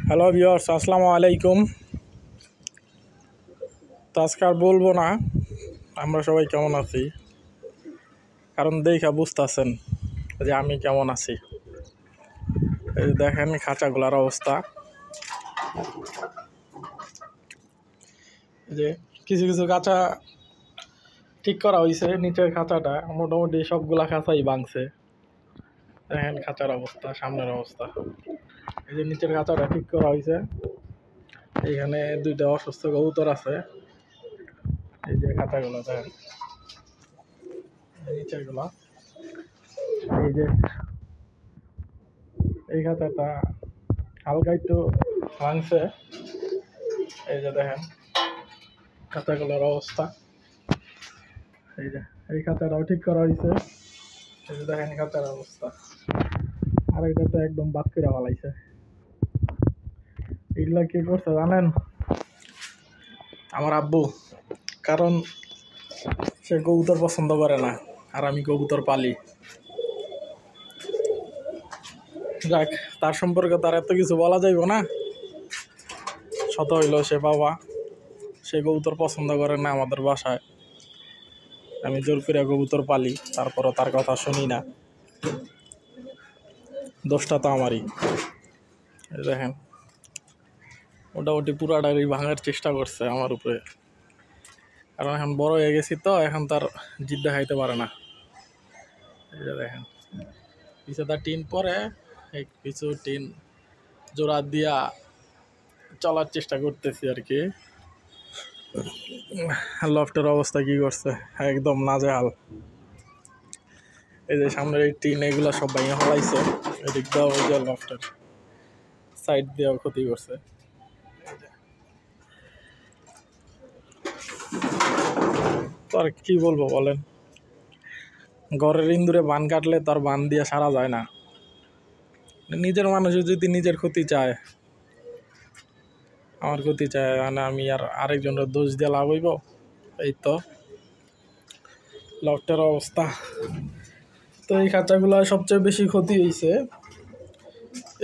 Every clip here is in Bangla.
হ্যালো ভিউয়ার্স, আসসালামু আলাইকুম। তো আজকে আর বলবো না আমরা সবাই কেমন আছি, কারণ দেখা বুঝতেছেন যে আমি কেমন আছি। এই দেখেন খাঁচাগুলার অবস্থা, যে কিছু কিছু খাঁচা ঠিক করা হয়েছে, নিচের খাঁচাটা মোটামুটি সবগুলা খাঁচাই ভাঙছে। দেখেন খাঁচার অবস্থা, সামনের অবস্থা। এই যে নিচের খাঁচাটা ঠিক করা হয়েছে, এইখানে দুইটা অসুস্থ কবুতর আছে। এই যে খাঁচাগুলো দেখেন, নিচের গুলা। এই যে এই খাঁচাটা হালকা একটু ভাঙছে। এই যে দেখেন খাঁচাগুলোর অবস্থা। এই যে এই খাঁচাটাও ঠিক করা হয়েছে। এই যে দেখেন খাঁচার অবস্থা। আর এটা তো একদম বাদ করে ফেলাইছে। এগুলা কি করছে জানেন? আমার আব্বু। কারণ সে কবুতর পছন্দ করে না, আর আমি কবুতর পালি। যাক, তার সম্পর্কে তার এত কিছু বলা যাইব না। শত হইল সে বাবা, সে কবুতর পছন্দ করে না আমাদের বাসায়। আমি জোর করে কবুতর পালি, তারপরও তার কথা শুনি না। দোষটা তো আমারই। দেখেন মোটামুটি পুরাটাই ভাঙার চেষ্টা করছে আমার উপরে, কারণ এখন বড় হয়ে গেছি তো, এখন তার জিদ দেখাইতে পারে না। এই যে দেখেন পিছে তার টিন পরে, এই কিছু টিন জোড়া দিয়া চলার চেষ্টা করতেছি আর কি। লফটের অবস্থা কি করছে, একদম নাজেহাল। এই যে সামনের এই টিন এগুলা সব ভেঙে ফেলাইছে। এদিক দিয়েও ওই যে লফটের সাইড দিয়েও ক্ষতি করছে। তো আর কি বলবো বলেন, ঘরের ইন্দুরে বান কাটলে তার বান দিয়ে সারা যায় না। নিজের মানুষের যদি নিজের ক্ষতি চায়, আমার ক্ষতি চায়, মানে আমি আর আরেকজনের দোষ দিয়ে লাভ হইব? এই তো লফটের অবস্থা। তো এই খাঁচাগুলা সবচেয়ে বেশি ক্ষতি হয়েছে।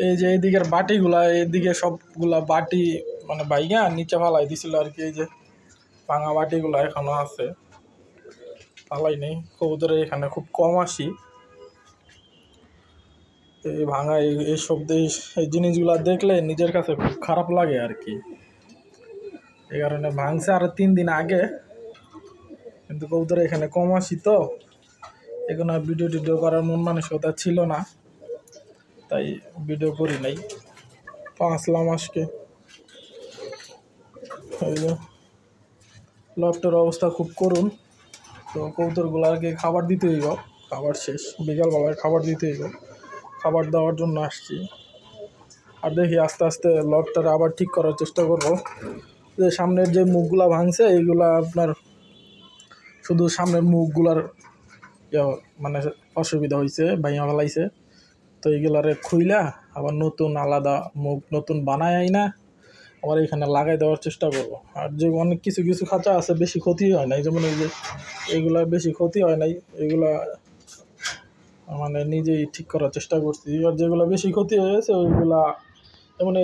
এই যে এইদিকের বাটিগুলা, এইদিকে সবগুলা বাটি মানে ভাইয়া নিচে ফালাই দিছিল আর কি। এই যে ভাঙা বাটিগুলা এখনো আছে, ফালাই নেই। কবুতরের এখানে খুব কম আসি। এই ভাঙা এইসব এই জিনিসগুলা দেখলে নিজের কাছে খুব খারাপ লাগে আর কি। এই কারণে ভাঙছে আরো 3 দিন আগে, কিন্তু কবুতরের এখানে কম আসি তো, এখানে ভিডিও টিডিও করার মন মানসিকতা ছিল না, তাই ভিডিও করি নাই। তো আসলাম আজকে। এই যে লফটের অবস্থা খুব করুন। তো কবুতরগুলোকে খাবার দিতে হইব, খাবার শেষ, বিকালবেলায় খাবার দিতে হইব। খাবার দেওয়ার জন্য আসছি। আর দেখি আস্তে আস্তে লফটটা আবার ঠিক করার চেষ্টা করব। যে সামনের যে মুখগুলা ভাঙছে, এইগুলা আপনার শুধু সামনের মুখগুলার মানে অসুবিধা হয়েছে, ভাঙা ফেলাইছে। তো এইগুলারে খুইলা আবার নতুন আলাদা মুখ নতুন বানায় না, আবার এখানে লাগাই দেওয়ার চেষ্টা করবো। আর যে অনেক কিছু কিছু খাঁচা আছে বেশি ক্ষতি হয় নাই, যেমন এই যে এগুলা বেশি ক্ষতি হয় নাই, এগুলা মানে নিজেই ঠিক করার চেষ্টা করছি। আর যেগুলো বেশি ক্ষতি হয়েছে ওইগুলা, যেমন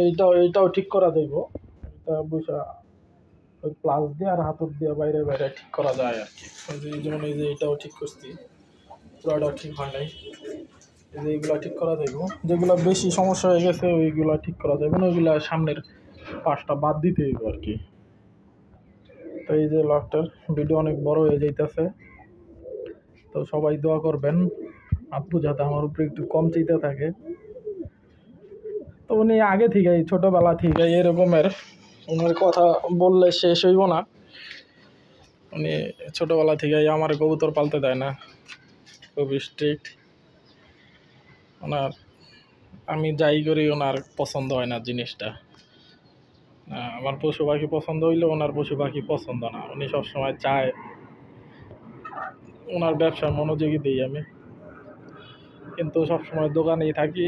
এইটাও ঠিক করা যাইব। এটা বসা ওই প্লাস দিয়ে আর হাতুর দিয়ে বাইরে বাইরে ঠিক করা যায় আর কি। যেমন এই যে এটাও ঠিক করছি, পুরাটা ঠিক হয় নাই। এই যে এইগুলা ঠিক করা যাইব, যেগুলো বেশি সমস্যা হয়ে গেছে ওইগুলা ঠিক করা যাবে না, ওইগুলা সামনের পাশটা বাদ দিতে হইব আর কি। তো এই যে লফটের ভিডিও অনেক বড় হয়ে যাইতেছে, তো সবাই দোয়া করবেন আব্বু যাতে আমার উপরে একটু কম চাইতে থাকে। তো উনি আগে থেকেই ছোটবেলা থেকে এরকমের, ওনার কথা বললে শেষ হইব না। উনি ছোটবেলা থেকেই আমার কবুতর পালতে দেয় না, খুব স্ট্রিক্ট ওনার। আমি যাই করি ওনার পছন্দ হয় না জিনিসটা। আমার পশু পাখি পছন্দ হইলে ওনার পশু পাখি পছন্দ না। উনি সবসময় চায়, ওনার ব্যবসায় মনোযোগী দিই আমি, কিন্তু সবসময় দোকানেই থাকি।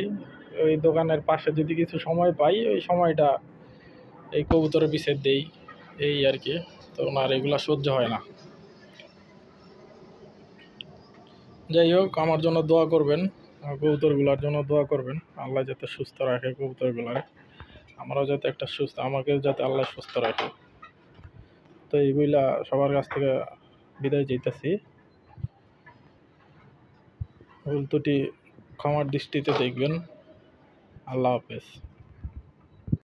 ওই দোকানের পাশে যদি কিছু সময় পাই, ওই সময়টা এই কবুতরের পিছে দেই, এই আর কি। তো ওনার এগুলা সহ্য হয় না। যাই হোক, আমার জন্য দোয়া করবেন, কবুতরগুলার জন্য দোয়া করবেন, আল্লাহ যাতে সুস্থ রাখে কবুতরগুলার। আমারও যাতে একটা সুস্থ, আমাকেও যাতে আল্লাহ সুস্থ রাখে। তো এইগুলা সবার কাছ থেকে বিদায় চাইতেছি। ভুল ত্রুটি ক্ষমার দৃষ্টিতে দেখবেন। আল্লাহ হাফেজ।